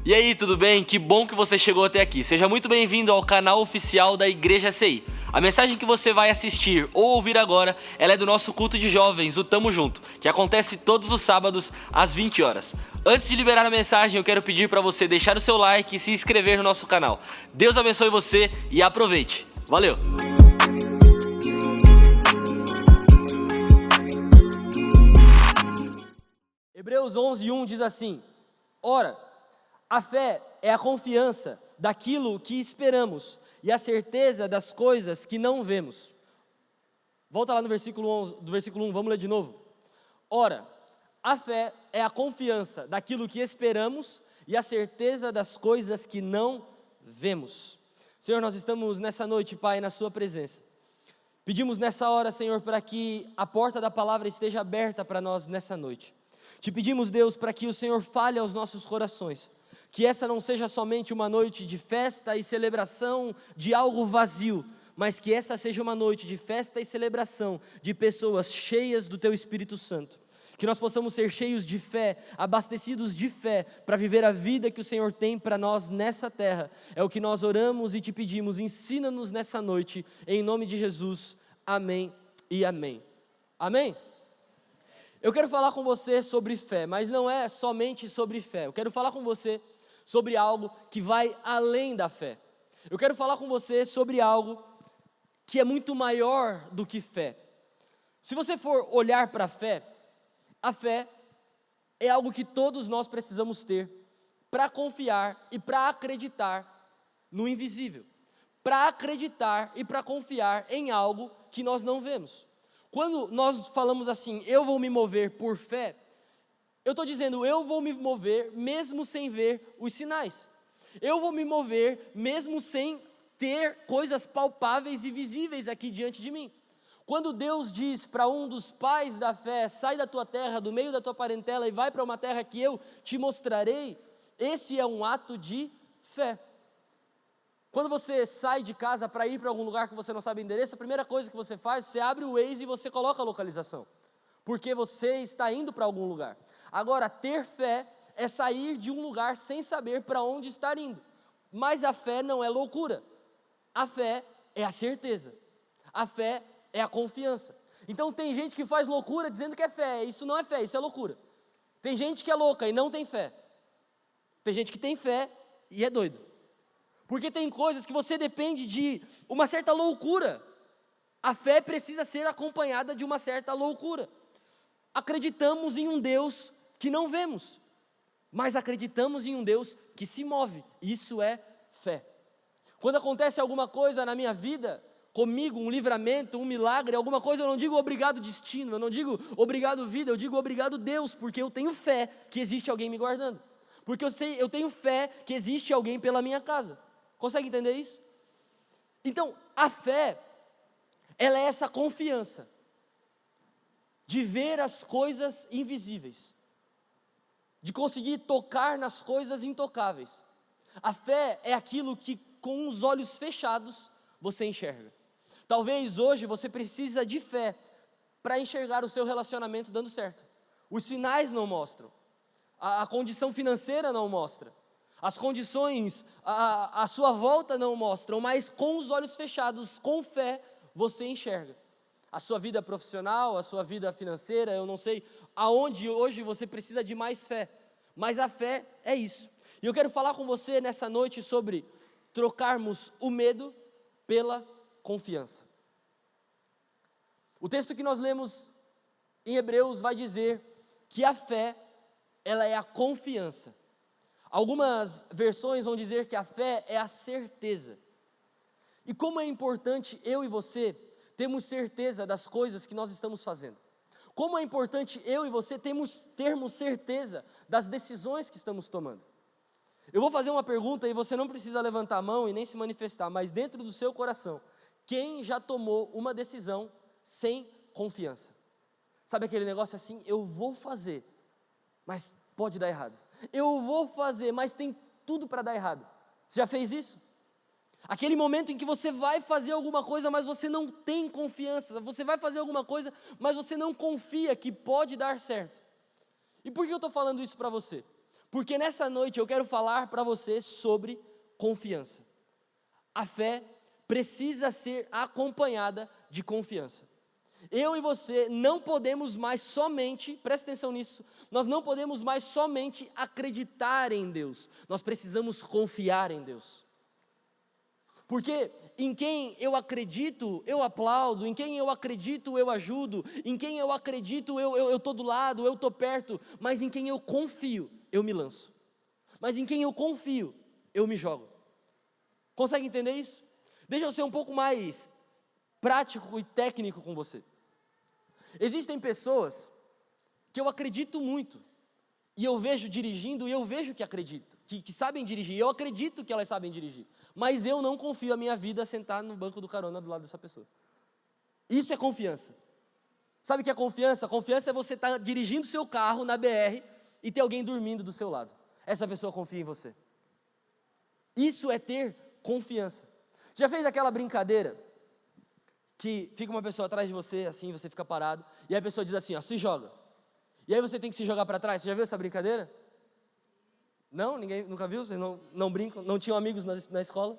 E aí, tudo bem? Que bom que você chegou até aqui. Seja muito bem-vindo ao canal oficial da Igreja CI. A mensagem que você vai assistir ou ouvir agora, ela é do nosso culto de jovens, o Tamo Junto, que acontece todos os sábados às 20 horas. Antes de liberar a mensagem, eu quero pedir para você deixar o seu like e se inscrever no nosso canal. Deus abençoe você e aproveite. Valeu! Hebreus 11:1 diz assim: Ora, a fé é a confiança daquilo que esperamos e a certeza das coisas que não vemos. Volta lá no versículo 11, do versículo 1, vamos ler de novo. Ora, a fé é a confiança daquilo que esperamos e a certeza das coisas que não vemos. Senhor, nós estamos nessa noite, Pai, na Sua presença. Pedimos nessa hora, Senhor, para que a porta da palavra esteja aberta para nós nessa noite. Te pedimos, Deus, para que o Senhor fale aos nossos corações. Que essa não seja somente uma noite de festa e celebração de algo vazio, mas que essa seja uma noite de festa e celebração de pessoas cheias do Teu Espírito Santo. Que nós possamos ser cheios de fé, abastecidos de fé, para viver a vida que o Senhor tem para nós nessa terra. É o que nós oramos e Te pedimos, ensina-nos nessa noite, em nome de Jesus. Amém e amém. Amém? Eu quero falar com você sobre fé, mas não é somente sobre fé. Eu quero falar com você sobre algo que vai além da fé. Eu quero falar com você sobre algo que é muito maior do que fé. Se você for olhar para a fé é algo que todos nós precisamos ter para confiar e para acreditar no invisível. Para acreditar e para confiar em algo que nós não vemos. Quando nós falamos assim, eu vou me mover por fé, eu estou dizendo, eu vou me mover mesmo sem ver os sinais. Eu vou me mover mesmo sem ter coisas palpáveis e visíveis aqui diante de mim. Quando Deus diz para um dos pais da fé, sai da tua terra, do meio da tua parentela e vai para uma terra que eu te mostrarei, esse é um ato de fé. Quando você sai de casa para ir para algum lugar que você não sabe o endereço, a primeira coisa que você faz, você abre o Waze e você coloca a localização. Porque você está indo para algum lugar. Agora, ter fé é sair de um lugar sem saber para onde estar indo. Mas a fé não é loucura. A fé é a certeza. A fé é a confiança. Então tem gente que faz loucura dizendo que é fé. Isso não é fé, isso é loucura. Tem gente que é louca e não tem fé. Tem gente que tem fé e é doido. Porque tem coisas que você depende de uma certa loucura. A fé precisa ser acompanhada de uma certa loucura. Acreditamos em um Deus que não vemos, mas acreditamos em um Deus que se move. Isso é fé. Quando acontece alguma coisa na minha vida, comigo, um livramento, um milagre, alguma coisa, eu não digo obrigado destino, eu não digo obrigado vida, eu digo obrigado Deus, porque eu tenho fé que existe alguém me guardando. Porque eu tenho fé que existe alguém pela minha casa. Consegue entender isso? Então, a fé, ela é essa confiança de ver as coisas invisíveis, de conseguir tocar nas coisas intocáveis. A fé é aquilo que com os olhos fechados você enxerga. Talvez hoje você precisa de fé para enxergar o seu relacionamento dando certo. Os sinais não mostram, a condição financeira não mostra, as condições à sua volta não mostram, mas com os olhos fechados, com fé, você enxerga. A sua vida profissional, a sua vida financeira, eu não sei aonde hoje você precisa de mais fé, mas a fé é isso. E eu quero falar com você nessa noite sobre trocarmos o medo pela confiança. O texto que nós lemos em Hebreus vai dizer que a fé, ela é a confiança. Algumas versões vão dizer que a fé é a certeza. E como é importante eu e você termos certeza das coisas que nós estamos fazendo. Como é importante eu e você termos certeza das decisões que estamos tomando. Eu vou fazer uma pergunta e você não precisa levantar a mão e nem se manifestar, mas dentro do seu coração, quem já tomou uma decisão sem confiança? Sabe aquele negócio assim, eu vou fazer, mas pode dar errado. Eu vou fazer, mas tem tudo para dar errado. Você já fez isso? Aquele momento em que você vai fazer alguma coisa, mas você não tem confiança. Você vai fazer alguma coisa, mas você não confia que pode dar certo. E por que eu estou falando isso para você? Porque nessa noite eu quero falar para você sobre confiança. A fé precisa ser acompanhada de confiança. Eu e você não podemos mais somente, presta atenção nisso, nós não podemos mais somente acreditar em Deus, nós precisamos confiar em Deus. Porque em quem eu acredito, eu aplaudo, em quem eu acredito, eu ajudo, em quem eu acredito, eu estou do lado, eu estou perto, mas em quem eu confio, eu me lanço. Mas em quem eu confio, eu me jogo. Consegue entender isso? Deixa eu ser um pouco mais prático e técnico com você. Existem pessoas que eu acredito muito, e eu vejo dirigindo, e eu vejo que acredito, que sabem dirigir, eu acredito que elas sabem dirigir, mas eu não confio a minha vida a sentar no banco do carona do lado dessa pessoa. Isso é confiança. Sabe o que é confiança? Confiança é você estar dirigindo seu carro na BR e ter alguém dormindo do seu lado. Essa pessoa confia em você. Isso é ter confiança. Você já fez aquela brincadeira que fica uma pessoa atrás de você, assim, você fica parado, e aí a pessoa diz assim, ó, se joga. E aí você tem que se jogar para trás. Você já viu essa brincadeira? Não? Ninguém nunca viu? Vocês não brincam? Não tinham amigos na escola?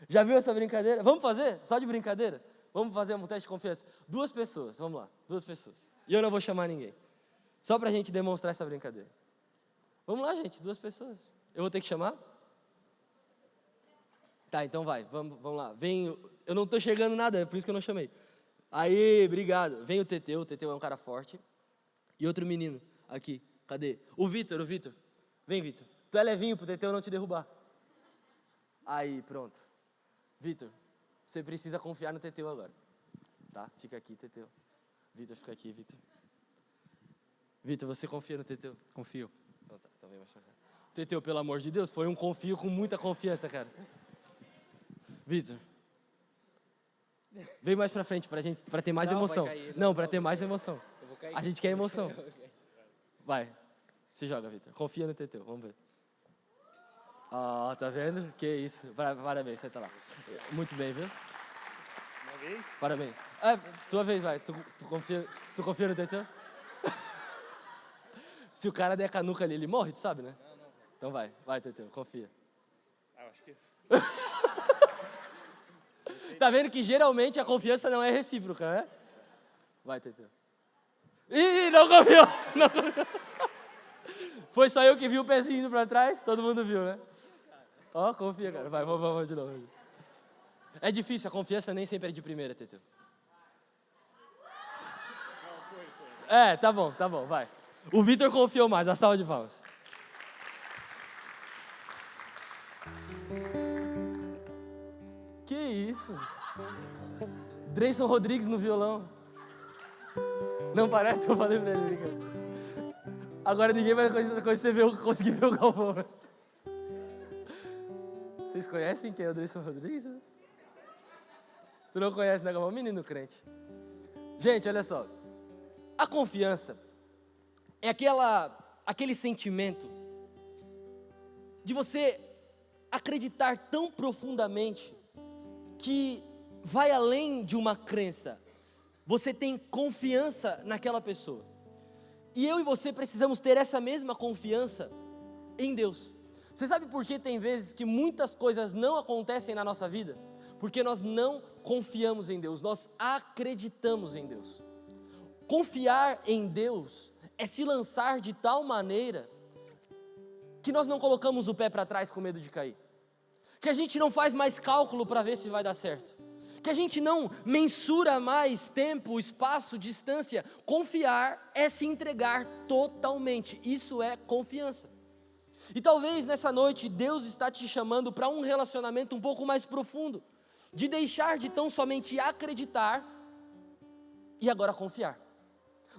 Já viu essa brincadeira? Vamos fazer? Só de brincadeira? Vamos fazer um teste de confiança. 2 pessoas, vamos lá, 2 pessoas. E eu não vou chamar ninguém. Só para a gente demonstrar essa brincadeira. Vamos lá, gente, 2 pessoas. Eu vou ter que chamar? Tá, então vai, vamos lá. Vem, eu não estou chegando nada, é por isso que eu não chamei. Aí, obrigado. Vem o Teteu é um cara forte. E outro menino, aqui, cadê? O Vitor. Vem, Vitor. Tu é levinho pro Teteu não te derrubar. Aí, pronto. Vitor, você precisa confiar no Teteu agora. Tá, fica aqui, Teteu. Vitor, fica aqui, Vitor. Vitor, você confia no Teteu? Confio. Então tá, então vem mais pra cá. Teteu, pelo amor de Deus, foi um confio com muita confiança, cara. Vitor, vem mais pra frente pra ter mais emoção. Não, pra ter mais emoção. A gente quer emoção. Vai, se joga, Vitor. Confia no Teteu, vamos ver. Ah, tá vendo? Que isso. Parabéns, você tá lá. Muito bem, viu? Uma vez? Parabéns. Tua vez, vai. Tu confia no Teteu? Se o cara der canuca ali, ele morre, tu sabe, né? Não. Então vai, Teteu, confia. Acho que... Tá vendo que geralmente a confiança não é recíproca, né? Vai, Teteu. Ih, não confiou! Foi só eu que vi o pezinho indo pra trás? Todo mundo viu, né? Ó, confia, cara. Vai, vamos de novo. É difícil, a confiança nem sempre é de primeira, Teteu. É, tá bom, vai. O Vitor confiou mais, a salva de palmas. Que isso? Dreyson Rodrigues no violão. Não parece que eu falei pra ele, cara. Agora ninguém vai conseguir ver o Galvão. Vocês conhecem quem é o Dreyson Rodrigues? Tu não conhece, né, Galvão? Menino crente. Gente, olha só. A confiança é aquele sentimento de você acreditar tão profundamente que vai além de uma crença. Você tem confiança naquela pessoa. E eu e você precisamos ter essa mesma confiança em Deus. Você sabe por que tem vezes que muitas coisas não acontecem na nossa vida? Porque nós não confiamos em Deus, nós acreditamos em Deus. Confiar em Deus é se lançar de tal maneira que nós não colocamos o pé para trás com medo de cair. Que a gente não faz mais cálculo para ver se vai dar certo. Que a gente não mensura mais tempo, espaço, distância. Confiar é se entregar totalmente. Isso é confiança. E talvez nessa noite Deus está te chamando para um relacionamento um pouco mais profundo. De deixar de tão somente acreditar e agora confiar.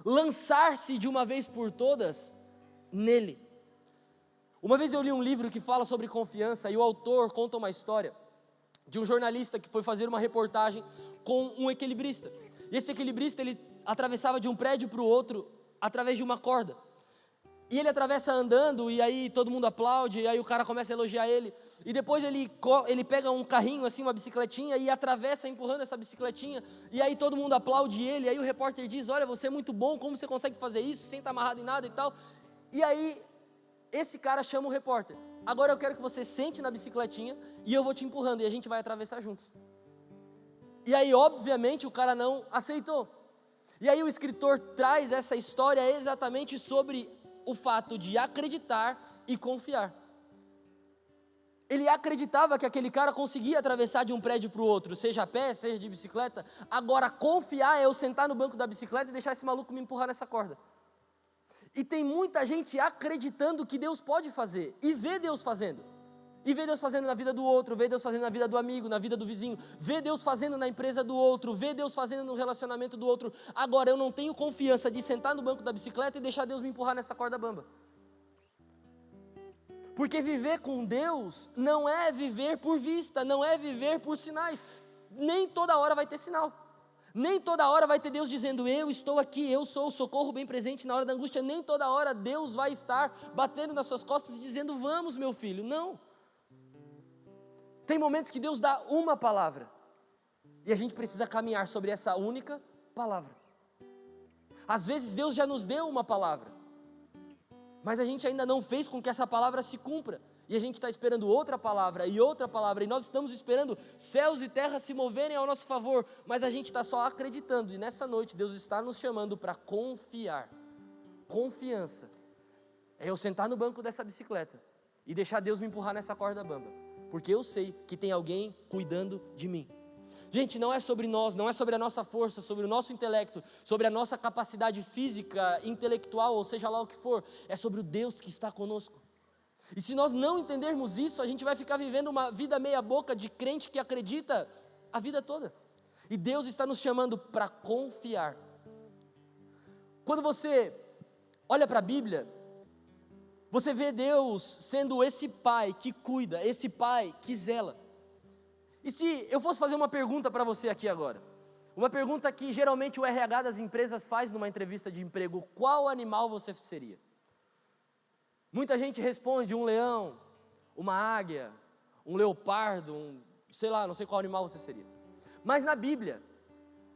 Lançar-se de uma vez por todas nele. Uma vez eu li um livro que fala sobre confiança e o autor conta uma história de um jornalista que foi fazer uma reportagem com um equilibrista. E esse equilibrista, ele atravessava de um prédio para o outro através de uma corda. E ele atravessa andando e aí todo mundo aplaude, e aí o cara começa a elogiar ele. E depois ele pega um carrinho, assim, uma bicicletinha, e atravessa empurrando essa bicicletinha. E aí todo mundo aplaude ele, e aí o repórter diz, olha, você é muito bom, como você consegue fazer isso sem estar amarrado em nada e tal. E aí esse cara chama o repórter. Agora eu quero que você sente na bicicletinha e eu vou te empurrando e a gente vai atravessar juntos. E aí, obviamente, o cara não aceitou. E aí o escritor traz essa história exatamente sobre o fato de acreditar e confiar. Ele acreditava que aquele cara conseguia atravessar de um prédio para o outro, seja a pé, seja de bicicleta. Agora, confiar é eu sentar no banco da bicicleta e deixar esse maluco me empurrar nessa corda. E tem muita gente acreditando que Deus pode fazer, e vê Deus fazendo. E vê Deus fazendo na vida do outro, vê Deus fazendo na vida do amigo, na vida do vizinho, vê Deus fazendo na empresa do outro, vê Deus fazendo no relacionamento do outro. Agora, eu não tenho confiança de sentar no banco da bicicleta e deixar Deus me empurrar nessa corda bamba. Porque viver com Deus não é viver por vista, não é viver por sinais. Nem toda hora vai ter sinal. Nem toda hora vai ter Deus dizendo, eu estou aqui, eu sou o socorro bem presente na hora da angústia. Nem toda hora Deus vai estar batendo nas suas costas e dizendo, vamos meu filho. Não. Tem momentos que Deus dá uma palavra. E a gente precisa caminhar sobre essa única palavra. Às vezes Deus já nos deu uma palavra. Mas a gente ainda não fez com que essa palavra se cumpra. E a gente está esperando outra palavra, e nós estamos esperando céus e terras se moverem ao nosso favor, mas a gente está só acreditando, e nessa noite Deus está nos chamando para confiar. Confiança é eu sentar no banco dessa bicicleta e deixar Deus me empurrar nessa corda bamba, porque eu sei que tem alguém cuidando de mim. Gente, não é sobre nós, não é sobre a nossa força, sobre o nosso intelecto, sobre a nossa capacidade física, intelectual, ou seja lá o que for, é sobre o Deus que está conosco. E se nós não entendermos isso, a gente vai ficar vivendo uma vida meia boca de crente que acredita a vida toda. E Deus está nos chamando para confiar. Quando você olha para a Bíblia, você vê Deus sendo esse pai que cuida, esse pai que zela. E se eu fosse fazer uma pergunta para você aqui agora, uma pergunta que geralmente o RH das empresas faz numa entrevista de emprego, qual animal você seria? Muita gente responde um leão, uma águia, um leopardo, sei lá, não sei qual animal você seria. Mas na Bíblia,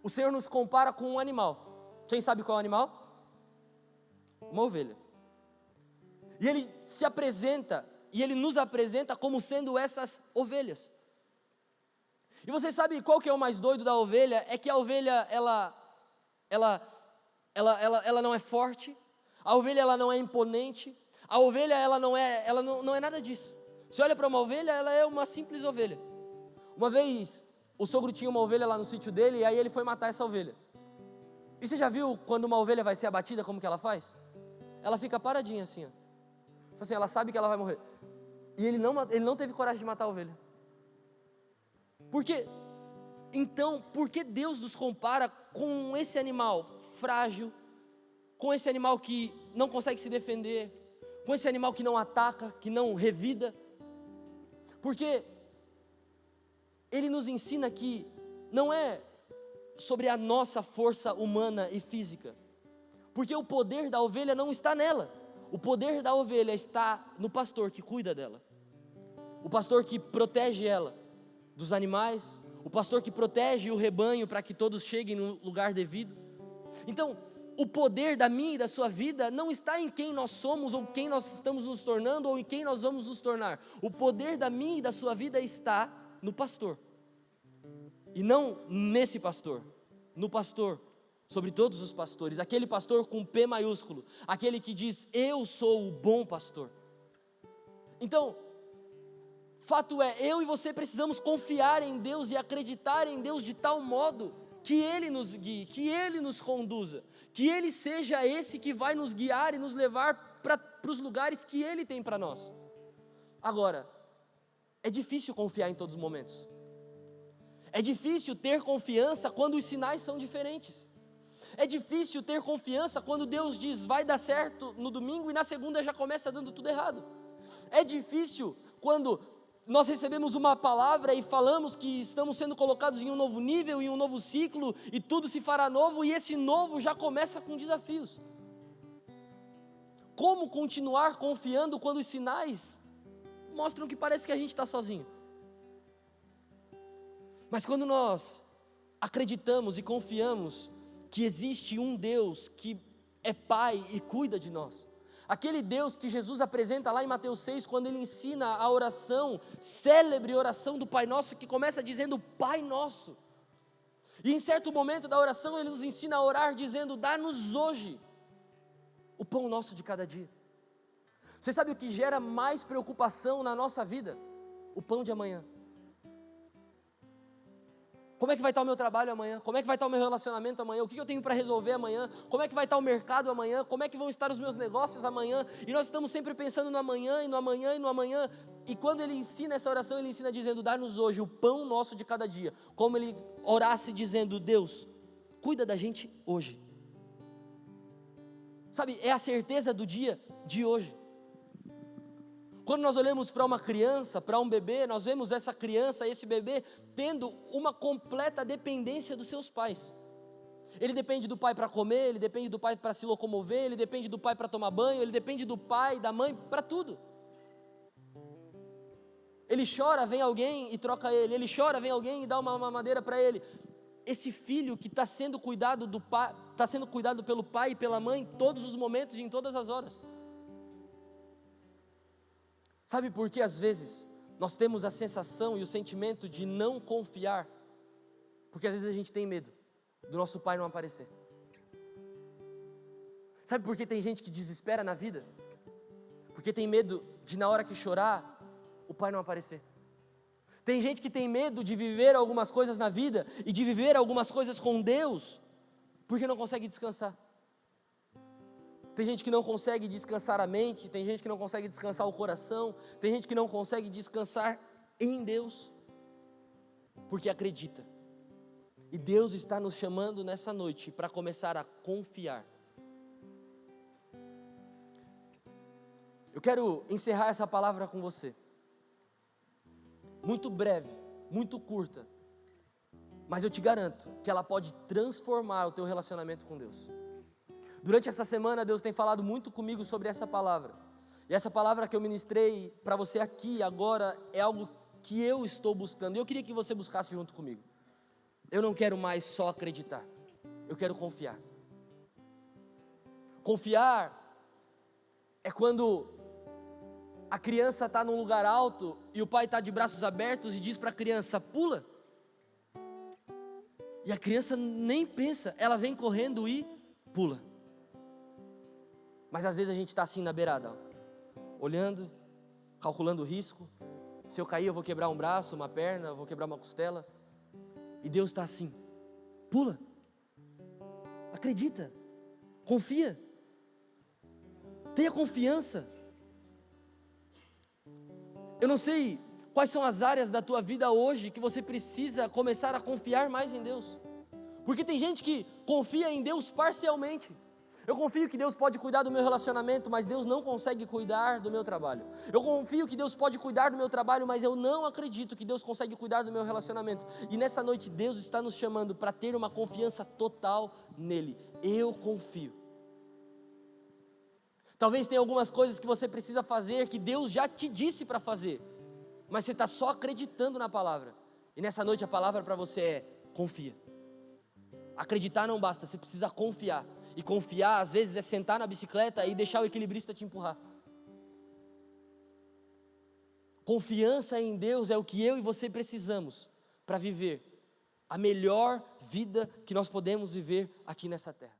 o Senhor nos compara com um animal. Quem sabe qual é o animal? Uma ovelha. E Ele se apresenta, e Ele nos apresenta como sendo essas ovelhas. E você sabe qual que é o mais doido da ovelha? É que a ovelha, ela não é forte, a ovelha ela não é imponente, a ovelha ela não é nada disso. Você olha para uma ovelha, ela é uma simples ovelha. Uma vez, o sogro tinha uma ovelha lá no sítio dele, e aí ele foi matar essa ovelha. E você já viu quando uma ovelha vai ser abatida, como que ela faz? Ela fica paradinha assim, ó. Assim, ela sabe que ela vai morrer. E ele não teve coragem de matar a ovelha. Por quê? Então, por que Deus nos compara com esse animal frágil, com esse animal que não consegue se defender, com esse animal que não ataca, que não revida? Porque Ele nos ensina que não é sobre a nossa força humana e física, porque o poder da ovelha não está nela, o poder da ovelha está no pastor que cuida dela, o pastor que protege ela dos animais, o pastor que protege o rebanho para que todos cheguem no lugar devido. Então, o poder da minha e da sua vida não está em quem nós somos, ou quem nós estamos nos tornando, ou em quem nós vamos nos tornar. O poder da minha e da sua vida está no pastor. E não nesse pastor, no pastor, sobre todos os pastores, aquele pastor com P maiúsculo, aquele que diz, eu sou o bom pastor. Então, fato é, eu e você precisamos confiar em Deus e acreditar em Deus de tal modo que Ele nos guie, que Ele nos conduza, que Ele seja esse que vai nos guiar e nos levar para os lugares que Ele tem para nós. Agora, é difícil confiar em todos os momentos. É difícil ter confiança quando os sinais são diferentes. É difícil ter confiança quando Deus diz, vai dar certo no domingo e na segunda já começa dando tudo errado. É difícil quando nós recebemos uma palavra e falamos que estamos sendo colocados em um novo nível, em um novo ciclo, e tudo se fará novo, e esse novo já começa com desafios. Como continuar confiando quando os sinais mostram que parece que a gente está sozinho? Mas quando nós acreditamos e confiamos que existe um Deus que é Pai e cuida de nós, Aquele Deus que Jesus apresenta lá em Mateus 6, quando ele ensina a oração, célebre oração do Pai Nosso, que começa dizendo Pai Nosso. E em certo momento da oração ele nos ensina a orar dizendo, dá-nos hoje o pão nosso de cada dia. Você sabe o que gera mais preocupação na nossa vida? O pão de amanhã. Como é que vai estar o meu trabalho amanhã? Como é que vai estar o meu relacionamento amanhã? O que eu tenho para resolver amanhã? Como é que vai estar o mercado amanhã? Como é que vão estar os meus negócios amanhã? E nós estamos sempre pensando no amanhã, e no amanhã, e no amanhã. E quando ele ensina essa oração, ele ensina dizendo, dá-nos hoje o pão nosso de cada dia. Como ele orasse dizendo, Deus, cuida da gente hoje. Sabe, é a certeza do dia de hoje. Quando nós olhamos para uma criança, para um bebê, nós vemos essa criança, esse bebê, tendo uma completa dependência dos seus pais. Ele depende do pai para comer, ele depende do pai para se locomover, ele depende do pai para tomar banho, ele depende do pai, da mãe, para tudo. Ele chora, vem alguém e troca ele, ele chora, vem alguém e dá uma mamadeira para ele. Esse filho que está sendo cuidado está sendo cuidado pelo pai e pela mãe em todos os momentos e em todas as horas. Sabe por que às vezes nós temos a sensação e o sentimento de não confiar? Porque às vezes a gente tem medo do nosso pai não aparecer. Sabe por que tem gente que desespera na vida? Porque tem medo de na hora que chorar, o pai não aparecer. Tem gente que tem medo de viver algumas coisas na vida e de viver algumas coisas com Deus, porque não consegue descansar. Tem gente que não consegue descansar a mente, tem gente que não consegue descansar o coração, tem gente que não consegue descansar em Deus, porque acredita. E Deus está nos chamando nessa noite para começar a confiar. Eu quero encerrar essa palavra com você. Muito breve, muito curta, mas eu te garanto que ela pode transformar o teu relacionamento com Deus. Durante essa semana, Deus tem falado muito comigo sobre essa palavra. E essa palavra que eu ministrei para você aqui agora é algo que eu estou buscando. E eu queria que você buscasse junto comigo. Eu não quero mais só acreditar. Eu quero confiar. Confiar é quando a criança está num lugar alto e o pai está de braços abertos e diz para a criança, pula. E a criança nem pensa, ela vem correndo e pula. Mas às vezes a gente está assim na beirada, ó, olhando, calculando o risco. Se eu cair eu vou quebrar um braço, uma perna, eu vou quebrar uma costela. E Deus está assim, pula, acredita, confia, tenha confiança. Eu não sei quais são as áreas da tua vida hoje que você precisa começar a confiar mais em Deus. Porque tem gente que confia em Deus parcialmente. Eu confio que Deus pode cuidar do meu relacionamento, mas Deus não consegue cuidar do meu trabalho. Eu confio que Deus pode cuidar do meu trabalho, mas eu não acredito que Deus consegue cuidar do meu relacionamento. E nessa noite Deus está nos chamando para ter uma confiança total nele. Eu confio. Talvez tenha algumas coisas que você precisa fazer que Deus já te disse para fazer, mas você está só acreditando na palavra. E nessa noite a palavra para você é: confia. Acreditar não basta, você precisa confiar. E confiar às vezes é sentar na bicicleta e deixar o equilibrista te empurrar. Confiança em Deus é o que eu e você precisamos para viver a melhor vida que nós podemos viver aqui nessa terra.